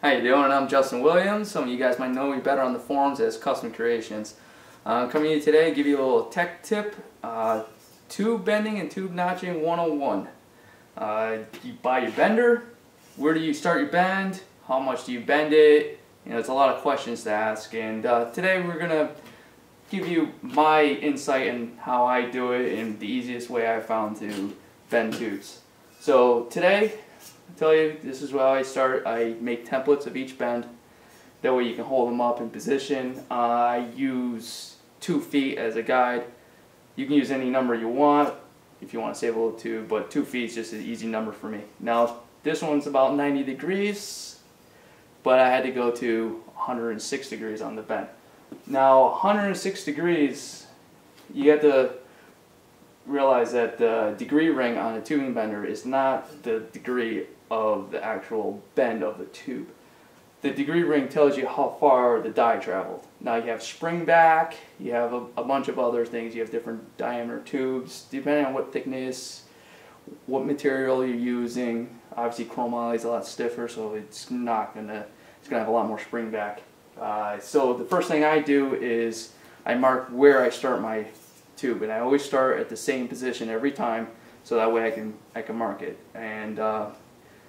How you doing? I'm Justin Williams. Some of you guys might know me better on the forums as Custom Creations. Coming to you today to give you a little tech tip, tube bending and tube notching 101. You buy your bender, where do you start your bend, how much do you bend it, it's a lot of questions to ask, and today we're going to give you my insight and how I do it and the easiest way I found to bend tubes. So today, I'll tell you, this is how I start. I make templates of each bend. That way you can hold them up in position. I use 2 feet as a guide. You can use any number you want if you want to save a little tube, but 2 feet is just an easy number for me. Now this one's about 90 degrees, but I had to go to 106 degrees on the bend. Now 106 degrees, you have to realize that the degree ring on a tubing bender is not the degree of the actual bend of the tube. The degree ring tells you how far the die traveled. Now you have spring back, you have a bunch of other things, you have different diameter tubes, depending on what thickness, what material you're using. Obviously chromoly is a lot stiffer, so it's gonna have a lot more spring back. So the first thing I do is I mark where I start my tube, and I always start at the same position every time, so that way I can mark it. And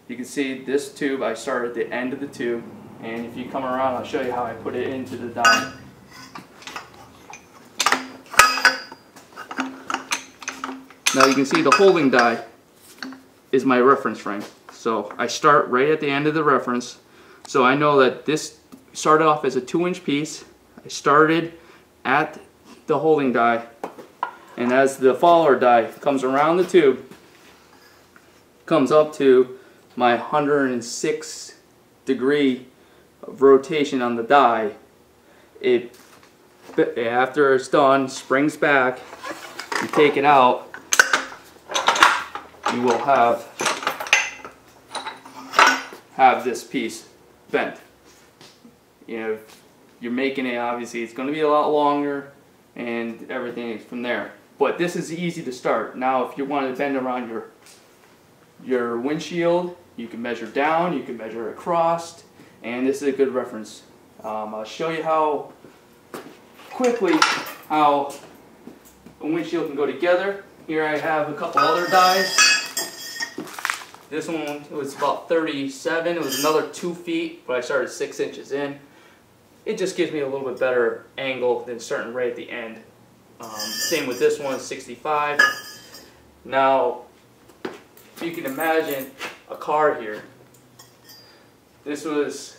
you can see this tube, I start at the end of the tube, and if you come around, I'll show you how I put it into the die. Now you can see the holding die is my reference frame. So I start right at the end of the reference, so I know that this started off as a 2-inch piece. I started at the holding die, and as the follower die comes around the tube, comes up to my 106 degree of rotation on the die, after it's done, springs back, you take it out, you will have this piece bent. You're making it, obviously it's going to be a lot longer and everything from there. But this is easy to start. Now if you want to bend around your windshield, you can measure down, you can measure across, and this is a good reference. I'll show you how quickly how a windshield can go together. Here I have a couple other dies. This one was about 37, it was another 2 feet, but I started 6 inches in. It just gives me a little bit better angle than starting right at the end. Same with this one, 65. Now, if you can imagine a car here, this was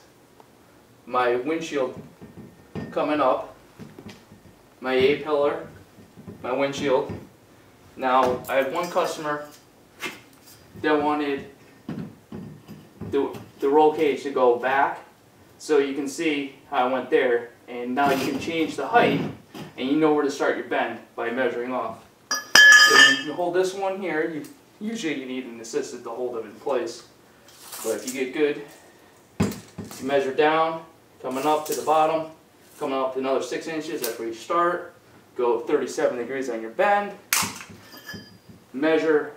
my windshield coming up, my A-pillar, my windshield. Now, I had one customer that wanted the roll cage to go back, so you can see how I went there, and now you can change the height, and you know where to start your bend by measuring off. So you hold this one here, usually you need an assistant to hold it in place, but if you get good, you measure down, coming up to the bottom, coming up to another 6 inches, that's where you start, go 37 degrees on your bend, measure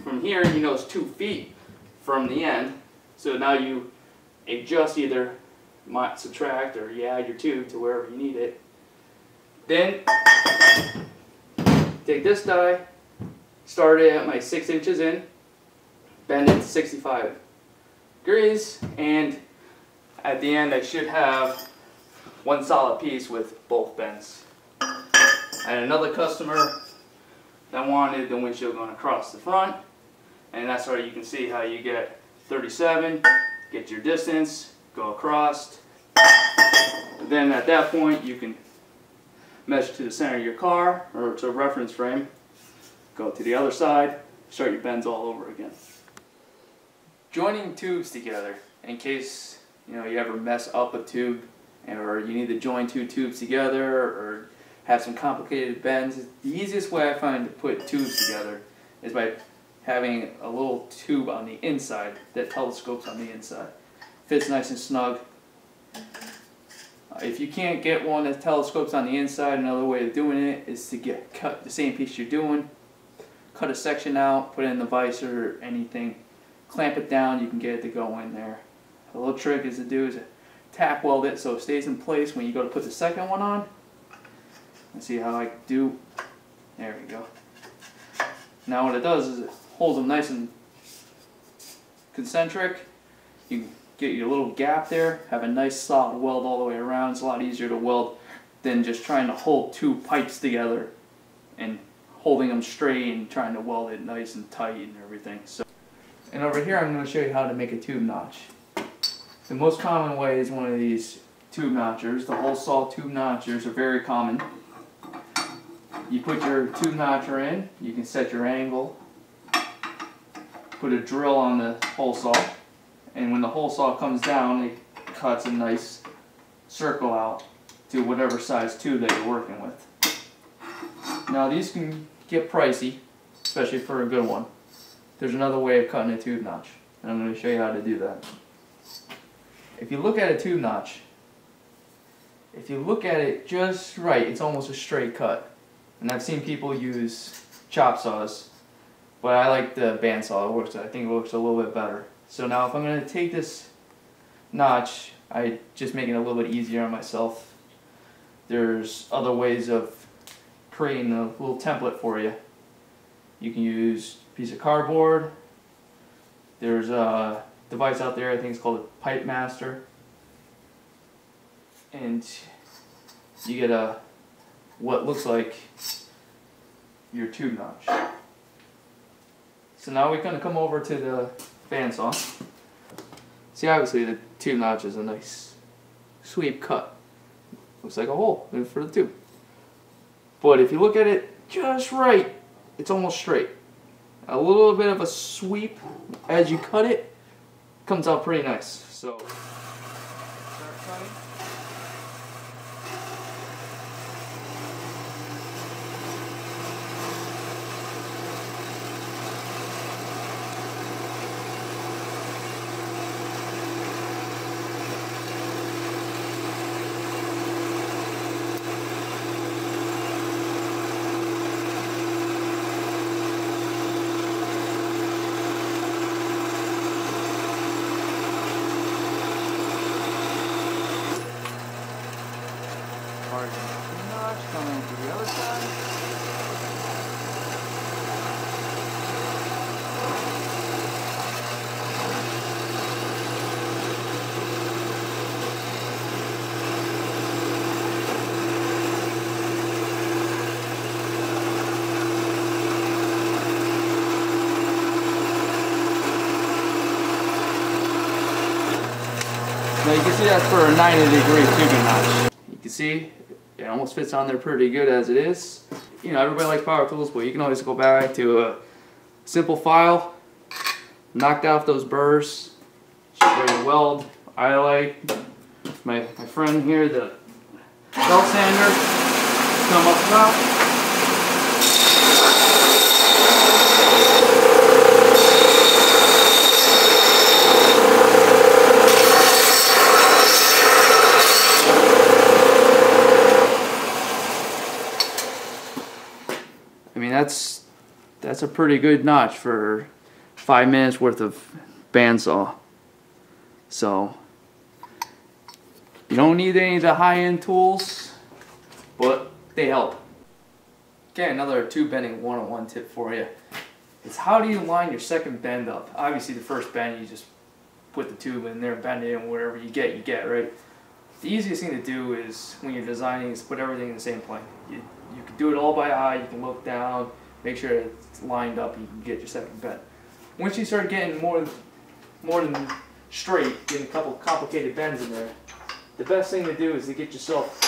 from here, it's 2 feet from the end, so now you adjust, either subtract or you add your tube to wherever you need it. Then take this die, start it at my 6 inches in, bend it to 65 degrees, and at the end I should have one solid piece with both bends. I had another customer that wanted the windshield going across the front, and that's where you can see how you get 37, get your distance, go across. Then at that point you can measure to the center of your car or to a reference frame, go to the other side, start your bends all over again. Joining tubes together, in case you ever mess up a tube, or you need to join 2 tubes together, or have some complicated bends, the easiest way I find to put tubes together is by having a little tube on the inside that telescopes on the inside. Fits nice and snug. If you can't get one that telescopes on the inside, another way of doing it is to cut the same piece you're doing, cut a section out, put it in the vise or anything, clamp it down, you can get it to go in there. A little trick is to tack weld it so it stays in place when you go to put the second one on. Let's see how I do. There we go. Now what it does is it holds them nice and concentric. You can get your little gap there, have a nice solid weld all the way around. It's a lot easier to weld than just trying to hold two pipes together and holding them straight and trying to weld it nice and tight and everything. So, and over here I'm going to show you how to make a tube notch. The most common way is one of these tube notchers. The hole saw tube notchers are very common. You put your tube notcher in, you can set your angle, put a drill on the hole saw, and when the hole saw comes down, it cuts a nice circle out to whatever size tube that you're working with. Now these can get pricey, especially for a good one. There's another way of cutting a tube notch, and I'm going to show you how to do that. If you look at a tube notch, if you look at it just right, it's almost a straight cut. And I've seen people use chop saws, but I like the bandsaw. I think it works a little bit better. So now if I'm going to take this notch, I just make it a little bit easier on myself. There's other ways of creating a little template for you. You can use a piece of cardboard. There's a device out there, I think it's called a Pipe Master. And you get what looks like your tube notch. So now we're going to come over to the bandsaw. See, obviously the tube notch is a nice sweep cut. Looks like a hole for the tube. But if you look at it just right, it's almost straight. A little bit of a sweep as you cut it comes out pretty nice. So start cutting. Notch coming to the other side. Now you can see that's for a 90-degree tubing notch. You can see it almost fits on there pretty good as it is. You know, everybody likes power tools, but you can always go back to a simple file, knock off those burrs, ready to weld. I like my friend here, the belt sander, come up top. I mean, that's a pretty good notch for 5 minutes worth of bandsaw. So you don't need any of the high-end tools, but they help. Okay, another tube bending 101 tip for you. It's how do you line your second bend up? Obviously the first bend you just put the tube in there, bend it, and whatever you get, right? The easiest thing to do is when you're designing is put everything in the same plane. You can do it all by eye, you can look down, make sure it's lined up, you can get your second bend. Once you start getting more than straight, getting a couple complicated bends in there, the best thing to do is to get yourself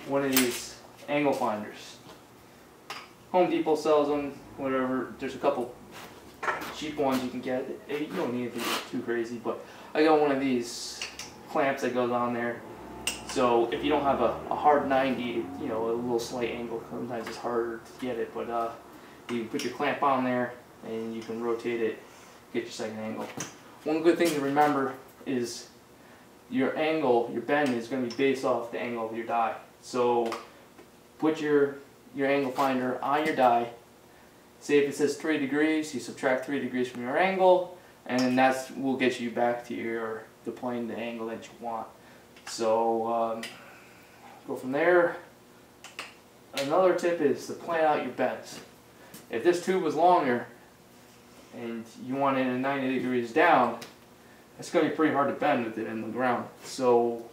one of these angle finders. Home Depot sells them, whatever. There's a couple cheap ones you can get. You don't need anything too crazy, but I got one of these clamps that goes on there. So if you don't have a hard 90, you know, a little slight angle, sometimes it's harder to get it, but you can put your clamp on there and you can rotate it, get your second angle. One good thing to remember is your angle, your bend is going to be based off the angle of your die. So put your angle finder on your die. Say if it says 3 degrees, you subtract 3 degrees from your angle, and then that will get you back to the plane, the angle that you want. So go from there. Another tip is to plan out your bends. If this tube was longer and you want it at 90 degrees down, it's going to be pretty hard to bend with it in the ground. So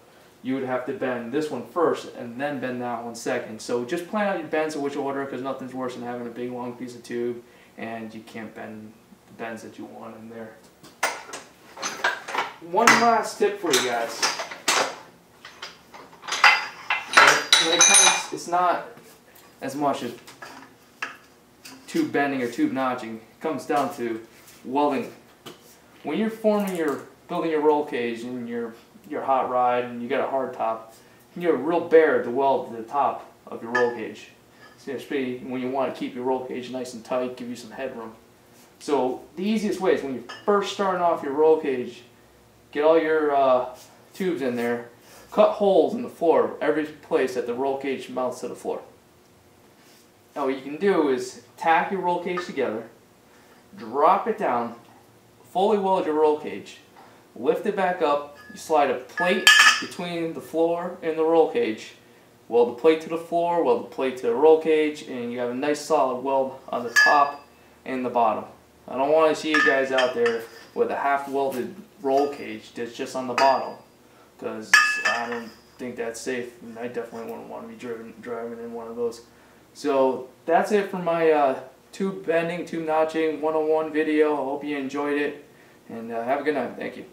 you would have to bend this one first and then bend that one second. So just plan out your bends in which order, because nothing's worse than having a big long piece of tube and you can't bend the bends that you want in there. One last tip for you guys. When it comes, it's not as much as tube bending or tube notching. It comes down to welding. When you're building your roll cage and your hot rod and you got a hard top, you get a real bear to weld to the top of your roll cage. Especially when you want to keep your roll cage nice and tight, give you some headroom. So the easiest way is when you're first starting off your roll cage, get all your tubes in there, cut holes in the floor, every place that the roll cage mounts to the floor. Now what you can do is tack your roll cage together, drop it down, fully weld your roll cage, lift it back up, you slide a plate between the floor and the roll cage, weld the plate to the floor, weld the plate to the roll cage, and you have a nice solid weld on the top and the bottom. I don't want to see you guys out there with a half welded roll cage that's just on the bottom, because I don't think that's safe, and I definitely wouldn't want to be driving in one of those. So that's it for my tube bending, tube notching 101 video. I hope you enjoyed it, and have a good night. Thank you.